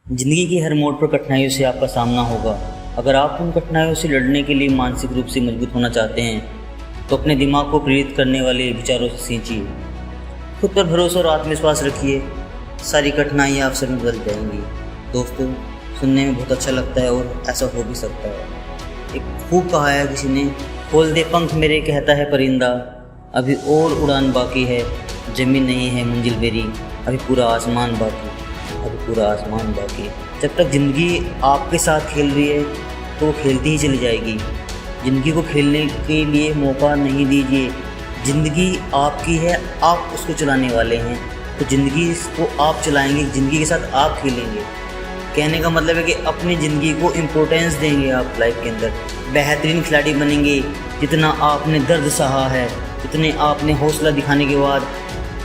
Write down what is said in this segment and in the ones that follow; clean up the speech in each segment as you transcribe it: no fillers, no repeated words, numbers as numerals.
जिंदगी की हर मोड़ पर कठिनाइयों से आपका सामना होगा। अगर आप उन कठिनाइयों से लड़ने के लिए मानसिक रूप से मजबूत होना चाहते हैं तो अपने दिमाग को प्रेरित करने वाले विचारों से सींचिए। खुद पर भरोसा और आत्मविश्वास रखिए, सारी कठिनाइयाँ अवसर में बदल जाएंगी। दोस्तों, सुनने में बहुत अच्छा लगता है और ऐसा हो भी सकता है। एक खूब कहा है किसी ने, खोल दे पंख मेरे कहता है परिंदा, अभी और उड़ान बाकी है, ज़मीन नहीं है मंजिल मेरी, अभी पूरा आसमान बाकी, अभी पूरा आसमान बाकी। जब तक ज़िंदगी आपके साथ खेल रही है तो खेलती ही चली जाएगी। ज़िंदगी को खेलने के लिए मौका नहीं दीजिए। ज़िंदगी आपकी है, आप उसको चलाने वाले हैं, तो ज़िंदगी को आप चलाएंगे, ज़िंदगी के साथ आप खेलेंगे। कहने का मतलब है कि अपनी ज़िंदगी को इम्पोर्टेंस देंगे आप लाइफ के अंदर, बेहतरीन खिलाड़ी बनेंगे। जितना आपने दर्द सहा है, जितने आपने हौसला दिखाने के बाद,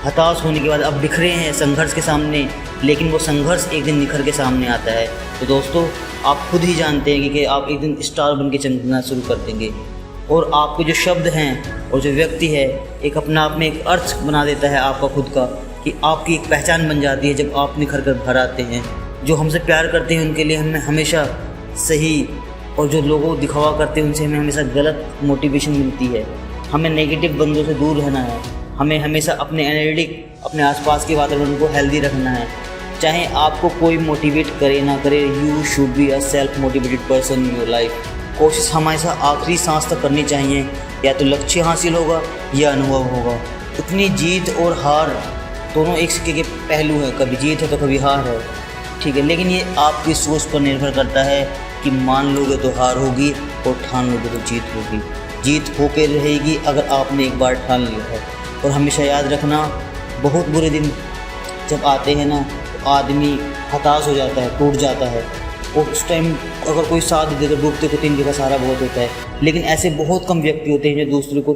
हताश होने के बाद अब बिखरे हैं संघर्ष के सामने, लेकिन वो संघर्ष एक दिन निखर के सामने आता है। तो दोस्तों, आप खुद ही जानते हैं कि आप एक दिन स्टार बन के चमकना शुरू कर देंगे, और आपके जो शब्द हैं और जो व्यक्ति है एक अपना आप में एक अर्थ बना देता है आपका खुद का, कि आपकी एक पहचान बन जाती है जब आप निखर कर भर आते हैं। जो हमसे प्यार करते हैं उनके लिए हमें हमेशा सही, और जो लोगों दिखावा करते हैं उनसे हमें हमेशा गलत मोटिवेशन मिलती है। हमें नेगेटिव बंदों से दूर रहना है, हमें हमेशा अपने एनर्जेटिक, अपने आसपास के वातावरण को हेल्दी रखना है। चाहे आपको कोई मोटिवेट करे ना करे, you should be a self motivated person in your life. कोशिश हमेशा आखिरी सांस तक करनी चाहिए, या तो लक्ष्य हासिल होगा या अनुभव होगा। इतनी जीत और हार दोनों एक सिक्के के पहलू हैं, कभी जीत है तो कभी हार है, ठीक है। लेकिन ये आपकी सोच पर निर्भर करता है कि मान लोगे तो हार होगी और ठान लोगे तो जीत होगी। जीत होकर रहेगी अगर आपने एक बार ठान लिया है। और हमेशा याद रखना, बहुत बुरे दिन जब आते हैं ना तो आदमी हताश हो जाता है, टूट जाता है, और उस टाइम अगर कोई साथ दे तो डूबते को तीन का सहारा बहुत होता है। लेकिन ऐसे बहुत कम व्यक्ति होते हैं जो दूसरे को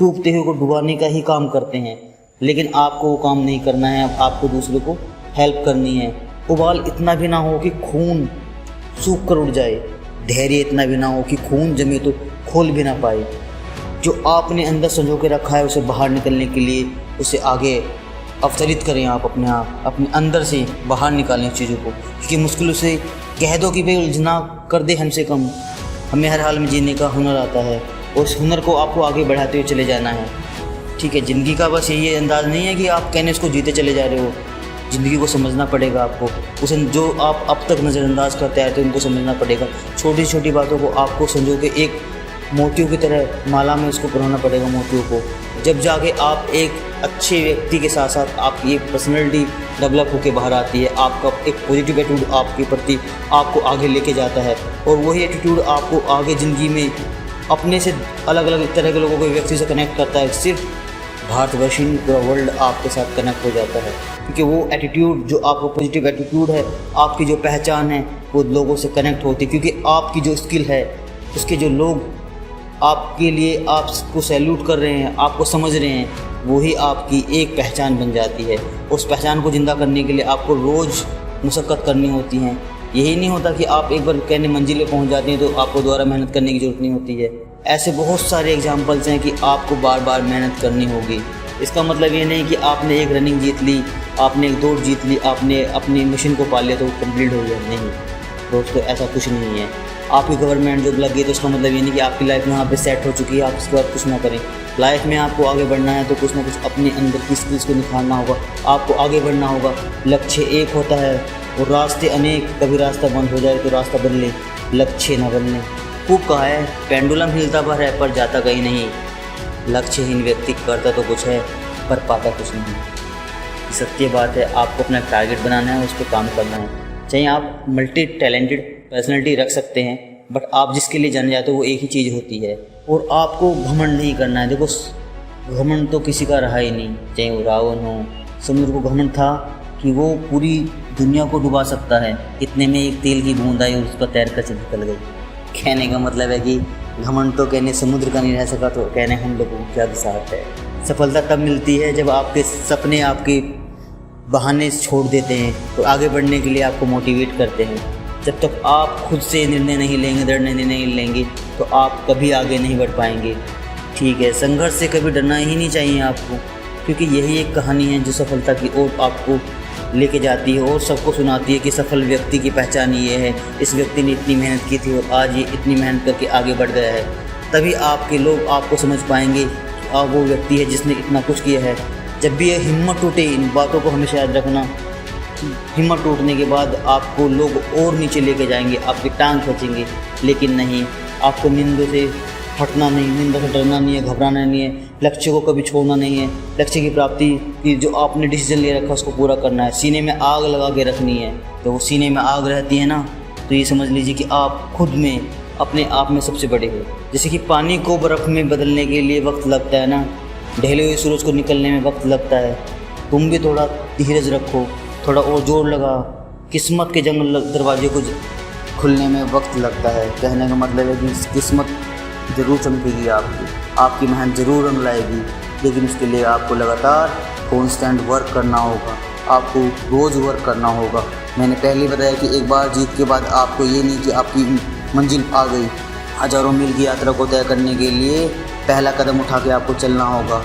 डूबते हुए को डुबाने का ही काम करते हैं। लेकिन आपको वो काम नहीं करना है, आपको दूसरे को हेल्प करनी है। उबाल इतना भी ना हो कि खून सूख कर उड़ जाए, धैर्य इतना भी ना हो कि खून जमे तो खोल भी ना पाए। जो आपने अंदर संजो के रखा है उसे बाहर निकलने के लिए उसे आगे अवतरित करें। आप अपने अंदर से बाहर निकालें चीज़ों को, क्योंकि मुश्किलों से कह दो कि भाई उलझना कर दे हमसे कम। हमें हर हाल में जीने का हुनर आता है, और उस हुनर को आपको आगे बढ़ाते हुए चले जाना है, ठीक है। ज़िंदगी का बस यही अंदाज़ नहीं है कि आप कहने उसको जीते चले जा रहे हो। ज़िंदगी को समझना पड़ेगा आपको, उसे जो आप अब तक नज़रअंदाज करते आए थे उनको समझना पड़ेगा। छोटी छोटी बातों को आपको संजो के एक मोतियों की तरह माला में उसको पिरोना पड़ेगा, मोतियों को। जब जाके आप एक अच्छे व्यक्ति के साथ साथ आपकी एक पर्सनैलिटी डेवलप होकर बाहर आती है, आपका एक पॉजिटिव एटीट्यूड आपके प्रति आपको आगे लेके जाता है, और वही एटीट्यूड आपको आगे ज़िंदगी में अपने से अलग अलग तरह के लोगों को व्यक्ति से कनेक्ट करता है। सिर्फ भारतवर्षी पूरा वर्ल्ड आपके साथ कनेक्ट हो जाता है, क्योंकि वो एटीट्यूड जो आपका पॉजिटिव एटीट्यूड है, आपकी जो पहचान है वो लोगों से कनेक्ट होती है। क्योंकि आपकी जो स्किल है, उसके जो लोग आपके लिए आपको सैल्यूट कर रहे हैं, आपको समझ रहे हैं, वही आपकी एक पहचान बन जाती है। उस पहचान को ज़िंदा करने के लिए आपको रोज़ मुशक्क़त करनी होती है। यही नहीं होता कि आप एक बार कहने मंजिल पे पहुंच जाते हैं तो आपको दोबारा मेहनत करने की ज़रूरत नहीं होती है। ऐसे बहुत सारे एग्जाम्पल्स हैं कि आपको बार बार मेहनत करनी होगी। इसका मतलब ये नहीं कि आपने एक रनिंग जीत ली, आपने एक दौड़ जीत ली, आपने अपनी मिशन को पा लिया तो कंप्लीट हो गया। नहीं दोस्तों, ऐसा कुछ नहीं है। आपकी गवर्नमेंट जॉब लग गई तो उसका मतलब ये नहीं कि आपकी लाइफ यहाँ पे सेट हो चुकी है, आप इसके बाद कुछ ना करें। लाइफ में आपको आगे बढ़ना है तो कुछ ना कुछ अपने अंदर की स्किल्स को निखारना होगा, आपको आगे बढ़ना होगा। लक्ष्य एक होता है और रास्ते अनेक, कभी रास्ता बंद हो जाए तो रास्ता बदले, लक्ष्य न बदले। खूब कहा है, पेंडुलम हिलता भर है पर जाता कहीं नहीं। लक्ष्यहीन व्यक्ति करता तो कुछ है पर पाता कुछ नहीं। सत्य बात है, आपको अपना टारगेट बनाना है, उस पर काम करना है। चाहे आप मल्टी टैलेंटेड पर्सनैलिटी रख सकते हैं, बट आप जिसके लिए जाने जाते हो वो एक ही चीज़ होती है, और आपको घमंड नहीं करना है। देखो, घमंड तो किसी का रहा ही नहीं, चाहे वो रावण हो। समुद्र को घमंड था कि वो पूरी दुनिया को डुबा सकता है, इतने में एक तेल की बूंद आई और उसका तैर कर से निकल गई। कहने का मतलब है कि घमंड तो कहने समुद्र का नहीं रह सका, तो कहने हम लोगों को क्या साथ है। सफलता तब मिलती है जब आपके सपने आपके बहाने छोड़ देते हैं तो आगे बढ़ने के लिए आपको मोटिवेट करते हैं। जब तक आप खुद से निर्णय नहीं लेंगे, दृढ़ निर्णय नहीं लेंगे, तो आप कभी आगे नहीं बढ़ पाएंगे, ठीक है। संघर्ष से कभी डरना ही नहीं चाहिए आपको, क्योंकि यही एक कहानी है जो सफलता की ओर आपको लेके जाती है और सबको सुनाती है कि सफल व्यक्ति की पहचान ये है, इस व्यक्ति ने इतनी मेहनत की थी और आज ये इतनी मेहनत करके आगे बढ़ गया है। तभी आपके लोग आपको समझ पाएंगे कि आप वो व्यक्ति है जिसने इतना कुछ किया है। जब भी ये हिम्मत टूटे, इन बातों को हमेशा याद रखना, हिम्मत टूटने के बाद आपको लोग और नीचे लेके जाएंगे, आपकी टांग खींचेंगे, लेकिन नहीं, आपको निंदों से हटना नहीं, निंदा से डरना नहीं है, घबराना नहीं है, लक्ष्य को कभी छोड़ना नहीं है। लक्ष्य की प्राप्ति की जो आपने डिसीजन ले रखा उसको पूरा करना है। सीने में आग लगा के रखनी है। तो वो सीने में आग रहती है ना, तो ये समझ लीजिए कि आप खुद में, अपने आप में सबसे बड़े हो। जैसे कि पानी को बर्फ़ में बदलने के लिए वक्त लगता है ना, ढले हुए सूरज को निकलने में वक्त लगता है। तुम भी थोड़ा धीरज रखो, थोड़ा और जोर लगा। किस्मत के दरवाजे को खुलने में वक्त लगता है। कहने का मतलब है कि किस्मत ज़रूर चमकेगी, आपकी मेहनत ज़रूर रंग लाएगी, लेकिन उसके लिए आपको लगातार कॉन्स्टेंट वर्क करना होगा, आपको रोज़ वर्क करना होगा। मैंने पहले ही बताया कि एक बार जीत के बाद आपको ये नहीं कि आपकी मंजिल आ गई। हज़ारों मील की यात्रा को तय करने के लिए पहला कदम उठा के आपको चलना होगा।